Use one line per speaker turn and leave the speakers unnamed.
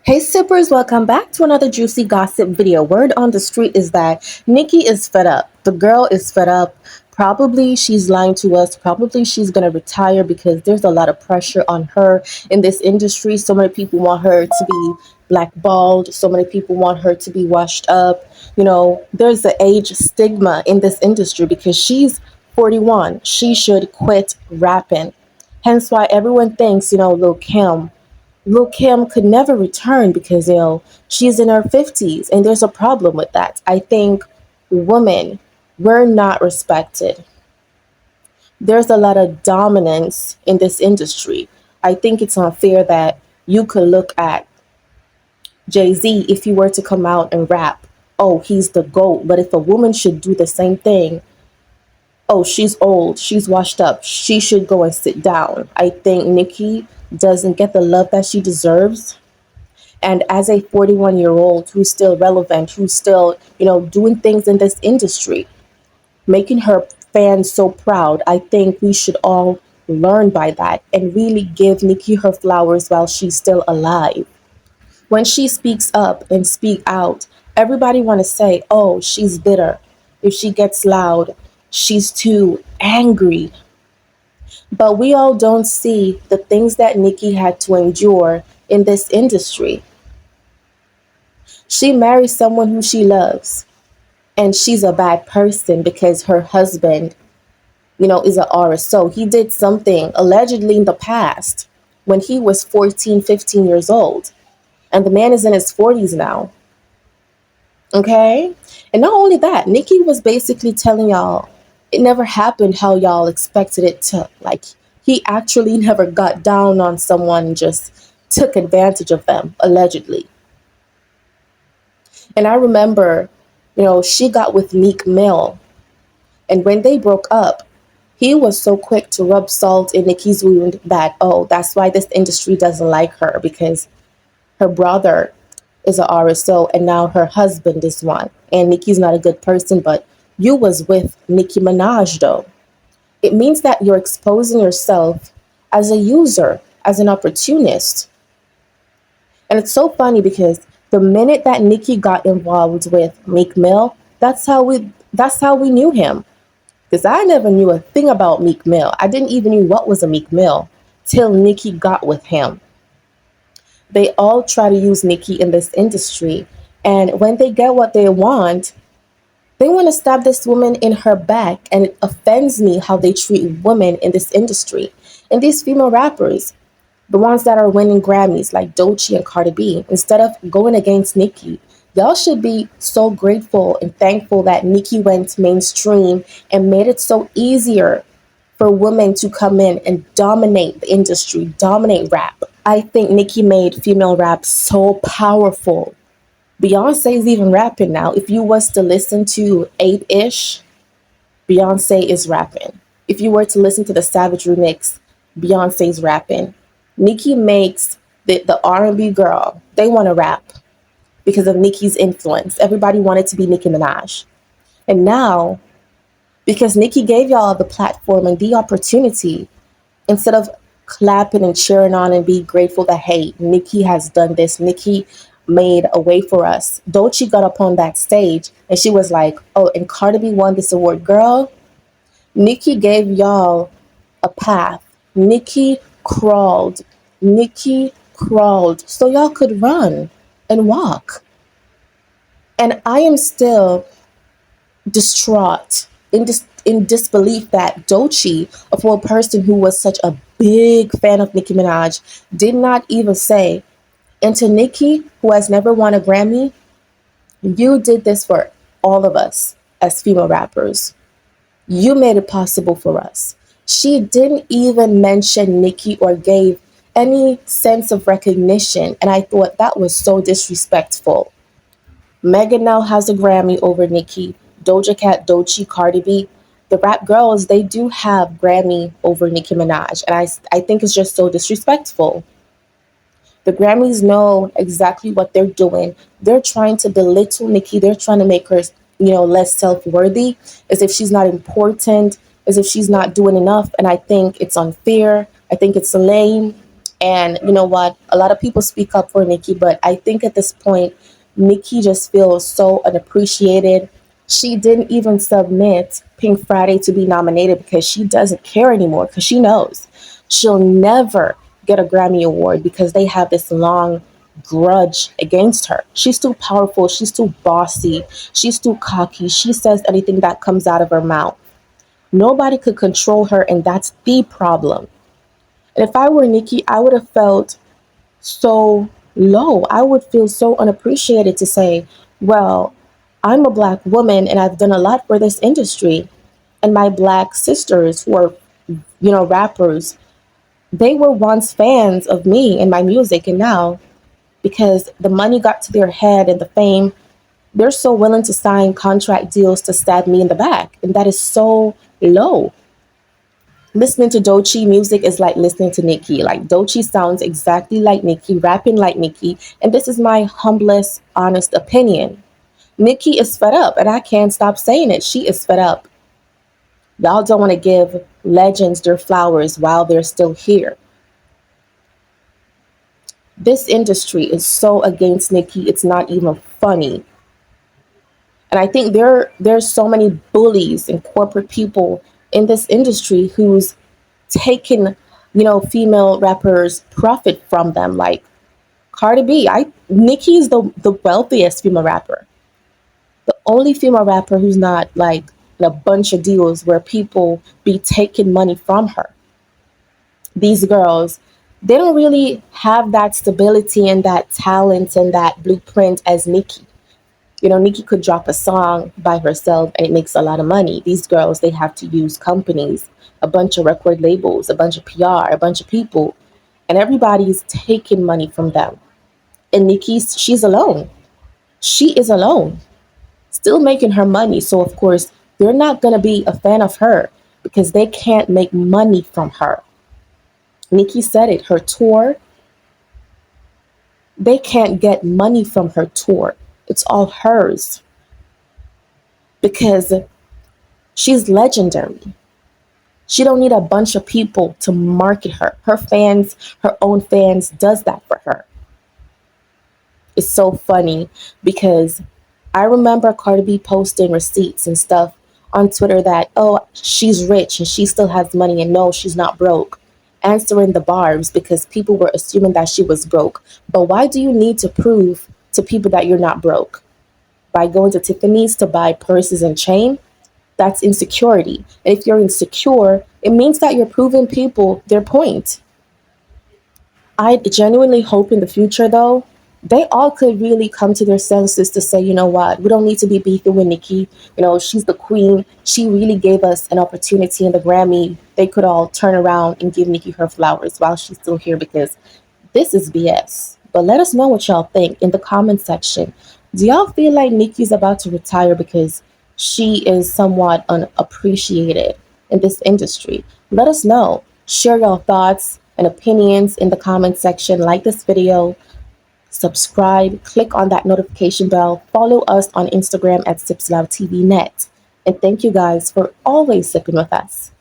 Hey sippers, welcome back to another juicy gossip video. Word on the street is that Nikki is fed up. The girl is fed up. Probably she's lying to us. Probably she's going to retire because there's a lot of pressure on her in this industry. So many people want her to be blackballed. So many people want her to be washed up. There's the age stigma in this industry because she's 41. She should quit rapping. Hence why everyone thinks, Lil Kim could never return because, she's in her 50s and there's a problem with that. I think women, we're not respected. There's a lot of dominance in this industry. I think it's unfair that you could look at Jay-Z if he were to come out and rap. Oh, he's the GOAT. But if a woman should do the same thing, oh, she's old, she's washed up, she should go and sit down. I think Nikki doesn't get the love that she deserves. And as a 41-year-old who's still relevant, who's still, doing things in this industry, making her fans so proud, I think we should all learn by that and really give Nikki her flowers while she's still alive. When she speaks up and speak out, everybody want to say, oh, she's bitter. If she gets loud, she's too angry. But we all don't see the things that Nikki had to endure in this industry. She married someone who she loves, and she's a bad person because her husband, is an RSO. He did something allegedly in the past when he was 14, 15 years old, and the man is in his 40s now. Okay? And not only that, Nikki was basically telling y'all it never happened how y'all expected it to. Like, he actually never got down on someone and just took advantage of them, allegedly. And I remember, she got with Meek Mill. And when they broke up, he was so quick to rub salt in Nikki's wound that, oh, that's why this industry doesn't like her, because her brother is a RSO and now her husband is one. And Nikki's not a good person, but you was with Nicki Minaj though. It means that you're exposing yourself as a user, as an opportunist. And it's so funny because the minute that Nikki got involved with Meek Mill, that's how we knew him. Because I never knew a thing about Meek Mill. I didn't even know what was a Meek Mill till Nikki got with him. They all try to use Nikki in this industry. And when they get what they want to stab this woman in her back. And it offends me how they treat women in this industry. And these female rappers, the ones that are winning Grammys like Doechii and Cardi B, instead of going against Nikki, y'all should be so grateful and thankful that Nikki went mainstream and made it so easier for women to come in and dominate the industry, dominate rap. I think Nikki made female rap so powerful. Beyonce's even rapping now. If you was to listen to 8ish, Beyonce is rapping. If you were to listen to the Savage remix, Beyonce's rapping. Nikki makes the R&B girl, they want to rap because of Nikki's influence. Everybody wanted to be Nicki Minaj. And now, because Nikki gave y'all the platform and the opportunity, instead of clapping and cheering on and be grateful that, hey, Nikki has done this, Nikki made a way for us. Doechii got up on that stage and she was like, oh, and Cardi B won this award. Girl, Nikki gave y'all a path. Nikki crawled. Nikki crawled so y'all could run and walk. And I am still distraught in disbelief that Doechii, of all person who was such a big fan of Nicki Minaj, did not even say, and to Nikki, who has never won a Grammy, you did this for all of us as female rappers. You made it possible for us. She didn't even mention Nikki or gave any sense of recognition, and I thought that was so disrespectful. Megan now has a Grammy over Nikki. Doja Cat, Doechii, Cardi B. The rap girls, they do have Grammy over Nicki Minaj, and I think it's just so disrespectful. The Grammys know exactly what they're doing. They're trying to belittle Nikki. They're trying to make her, less self-worthy, as if she's not important, as if she's not doing enough. And I think it's unfair. I think it's lame. And you know what? A lot of people speak up for Nicki, but I think at this point, Nicki just feels so unappreciated. She didn't even submit Pink Friday to be nominated because she doesn't care anymore, because she knows she'll never get a Grammy Award because they have this long grudge against her. She's too powerful, she's too bossy, she's too cocky. She says anything that comes out of her mouth. Nobody could control her, and that's the problem. And if I were Nicki, I would have felt so low. I would feel so unappreciated to say, well, I'm a black woman and I've done a lot for this industry. And my black sisters who are, rappers, they were once fans of me and my music. And now, because the money got to their head and the fame, they're so willing to sign contract deals to stab me in the back. And that is so low. Listening to Doechii music is like listening to Nicki. Like Doechii sounds exactly like Nicki, rapping like Nicki, and this is my humblest, honest opinion. Nicki is fed up, and I can't stop saying it. She is fed up. Y'all don't want to give legends their flowers while they're still here. This industry is so against Nicki, it's not even funny. And I think there's so many bullies and corporate people in this industry who's taken, female rappers profit from them. Like Cardi B, Nicki is the wealthiest female rapper. The only female rapper who's not like in a bunch of deals where people be taking money from her. These girls, they don't really have that stability and that talent and that blueprint as Nicki. Nicki could drop a song by herself and it makes a lot of money. These girls, they have to use companies, a bunch of record labels, a bunch of PR, a bunch of people, and everybody's taking money from them. And she's alone. She is alone, still making her money. So, of course, they're not going to be a fan of her because they can't make money from her. Nicki said it, her tour, they can't get money from her tour. It's all hers because she's legendary. She don't need a bunch of people to market her. Her fans, her own fans, does that for her. It's so funny because I remember Cardi B posting receipts and stuff on Twitter that, oh, she's rich and she still has money and no, she's not broke. Answering the barbs because people were assuming that she was broke. But why do you need to prove to people that you're not broke? By going to Tiffany's to buy purses and chain? That's insecurity. And if you're insecure, it means that you're proving people their point. I genuinely hope in the future, though, they all could really come to their senses to say, you know what, we don't need to be beefing with Nicki. She's the queen. She really gave us an opportunity in the Grammy. They could all turn around and give Nicki her flowers while she's still here because this is BS. But let us know what y'all think in the comment section. Do y'all feel like Nicki's about to retire because she is somewhat unappreciated in this industry? Let us know. Share your thoughts and opinions in the comment section. Like this video, subscribe, click on that notification bell, follow us on Instagram at SipsLoudTVNet. And thank you guys for always sipping with us.